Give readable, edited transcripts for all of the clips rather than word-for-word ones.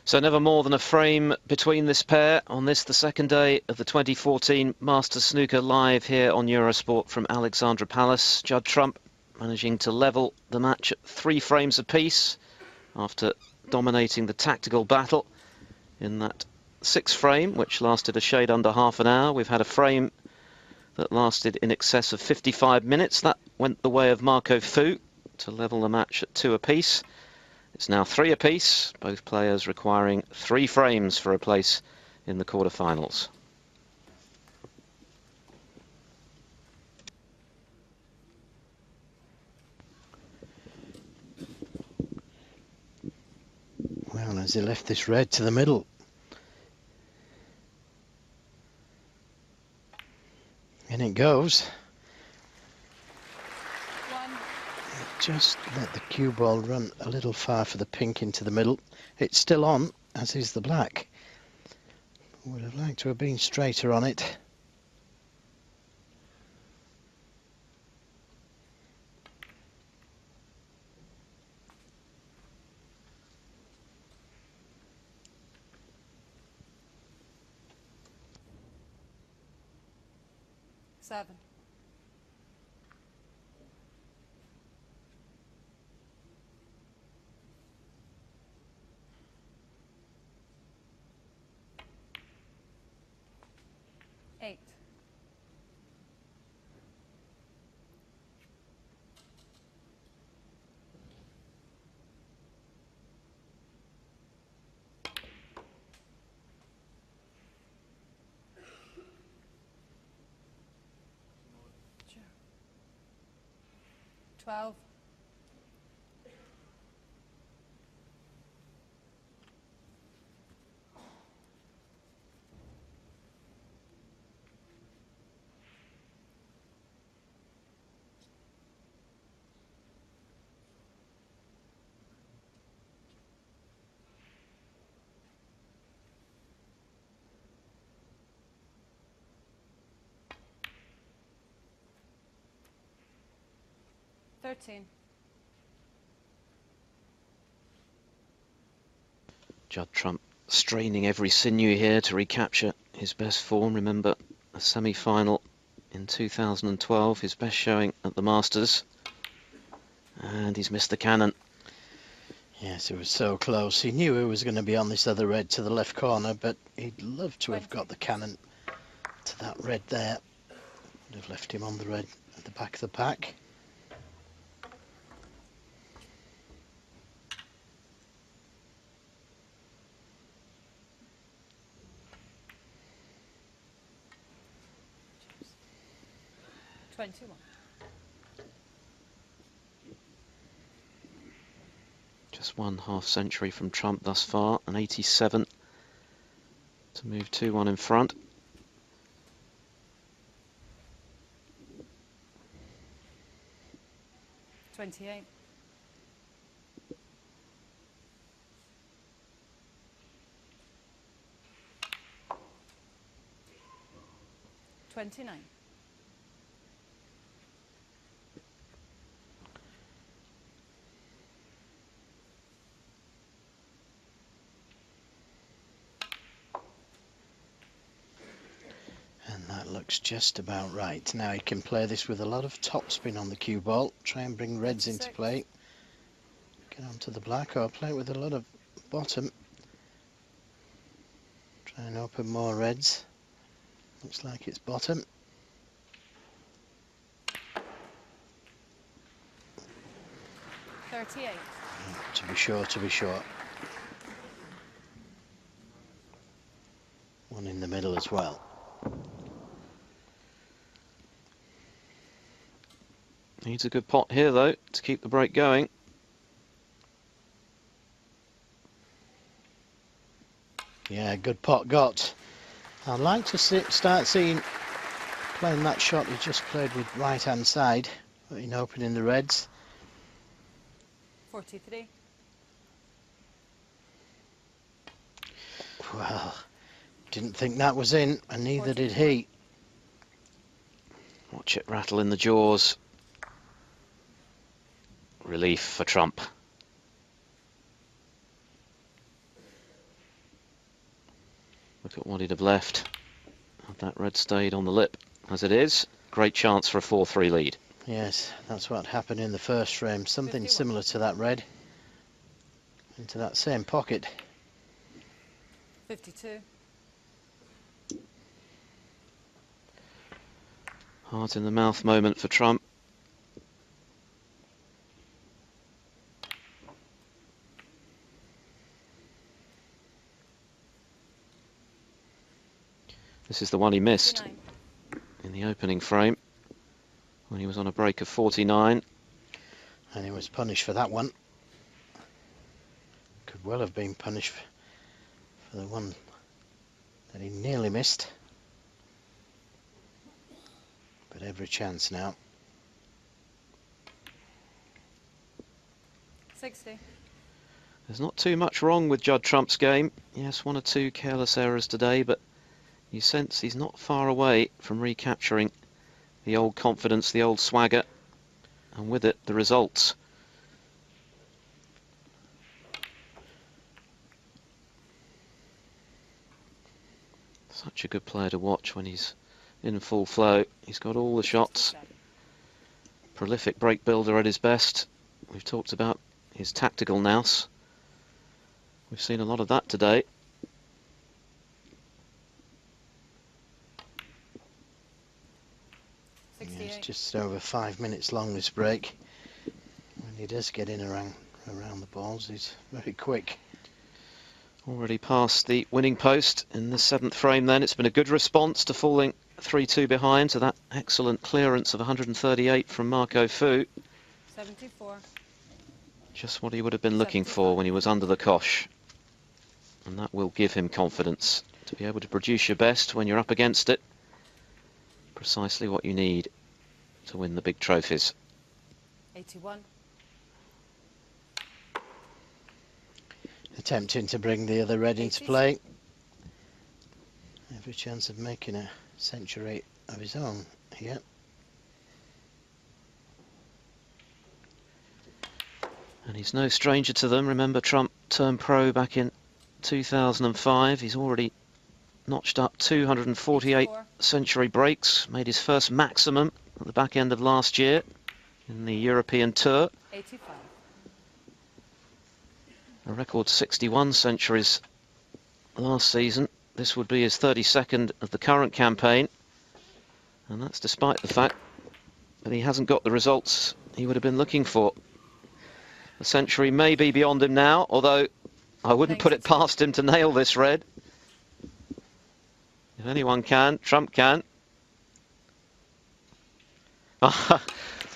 So never more than a frame between this pair on this, the second day of the 2014 Masters Snooker live here on Eurosport from Alexandra Palace. Judd Trump managing to level the match at 3 frames apiece after dominating the tactical battle in that 6th frame, which lasted a shade under half an hour. We've had a frame that lasted in excess of 55 minutes. That went the way of Marco Fu to level the match at 2 apiece. It's now 3 apiece, both players requiring 3 frames for a place in the quarterfinals. Well, as he left this red to the middle. In it goes. Just let the cue ball run a little far for the pink into the middle. It's still on, as is the black. Would have liked to have been straighter on it. Seven. Eight. Sure. 12. $13. Judd Trump straining every sinew here to recapture his best form. Remember, a semi-final in 2012, his best showing at the Masters. And he's missed the cannon. Yes, it was so close. He knew he was going to be on this other red to the left corner, but he'd love to have got the cannon to that red there. Would have left him on the red at the back of the pack. Cheers. 21. Just 1 half-century from Trump thus far, an 87 to move 2-1 in front. $28. 29. And that looks just about right. Now he can play this with a lot of topspin on the cue ball. Try and bring reds into play. Get onto the black, or play it with a lot of bottom. Try and open more reds. Looks like it's bottom. $38. To be sure, to be sure. One in the middle as well. Needs a good pot here, though, to keep the break going. Yeah, good pot got. I'd like to start seeing playing that shot he just played with right hand side in opening the reds. 43. Well, didn't think that was in, and neither did he. Watch it rattle in the jaws. Relief for Trump. Look at what he'd have left had that red stayed on the lip. As it is, great chance for a 4-3 lead. Yes, that's what happened in the first frame. Something 51. similar to that red. Into that same pocket. 52. Heart in the mouth moment for Trump. This is the one he missed 59. in the opening frame when he was on a break of 49. And he was punished for that one. Could well have been punished for the one that he nearly missed. But every chance now. 60. There's not too much wrong with Judd Trump's game. Yes, 1 or 2 careless errors today, but you sense he's not far away from recapturing the old confidence, the old swagger, and with it, the results. Such a good player to watch when he's in full flow. He's got all the shots. Prolific break builder at his best. We've talked about his tactical nous. We've seen a lot of that today. Yeah, it's just over 5 minutes long, this break. When he does get in around the balls, he's very quick. Already past the winning post in the 7th frame then. It's been a good response to falling 3-2 behind to that excellent clearance of 138 from Marco Fu. 74. Just what he would have been looking for when he was under the cosh. And that will give him confidence to be able to produce your best when you're up against it. Precisely what you need to win the big trophies. 81. Attempting to bring the other red into 80. play. Every chance of making a century of his own here. And he's no stranger to them. Remember, Trump turned pro back in 2005. He's already notched up 248 84. century breaks, made his first maximum at the back end of last year in the European Tour. 85. A record 61 centuries last season. This would be his 32nd of the current campaign, and that's despite the fact that he hasn't got the results he would have been looking for. The century may be beyond him now, although I wouldn't put it past him to nail this red. If anyone can, Trump can.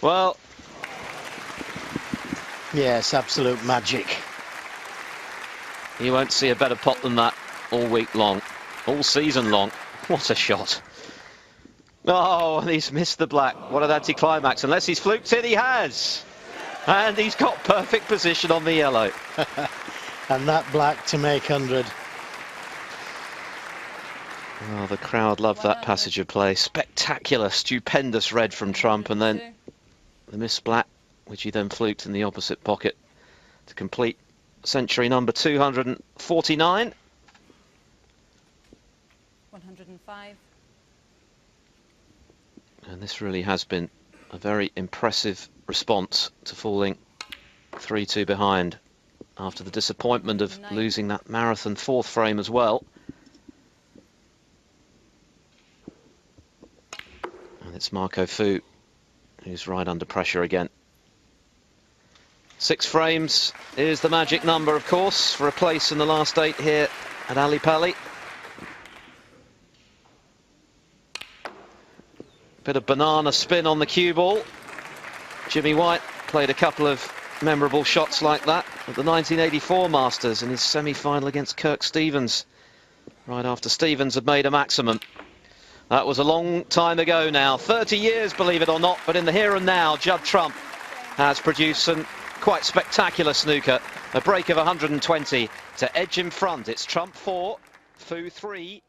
Well, yes, absolute magic. you won't see a better pot than that all week long, all season long. What a shot. Oh, and he's missed the black. What an anticlimax. Unless he's fluked it, he has. And he's got perfect position on the yellow. And that black to make 100. Oh, the crowd loved that passage of play. Spectacular, stupendous red from Trump, and then the missed black, which he then fluked in the opposite pocket to complete century number 249. 105. And this really has been a very impressive response to falling 3-2 behind after the disappointment of losing that marathon 4th frame as well. And it's Marco Fu who's right under pressure again. 6 frames is the magic number, of course, for a place in the last 8 here at Ali Pali. Bit of banana spin on the cue ball. Jimmy White played a couple of memorable shots like that at the 1984 Masters in his semi-final against Kirk Stevens, right after Stevens had made a maximum. That was a long time ago now, 30 years, believe it or not, but in the here and now, Judd Trump has produced some quite spectacular snooker. A break of 120 to edge in front. It's Trump 4, Fu 3.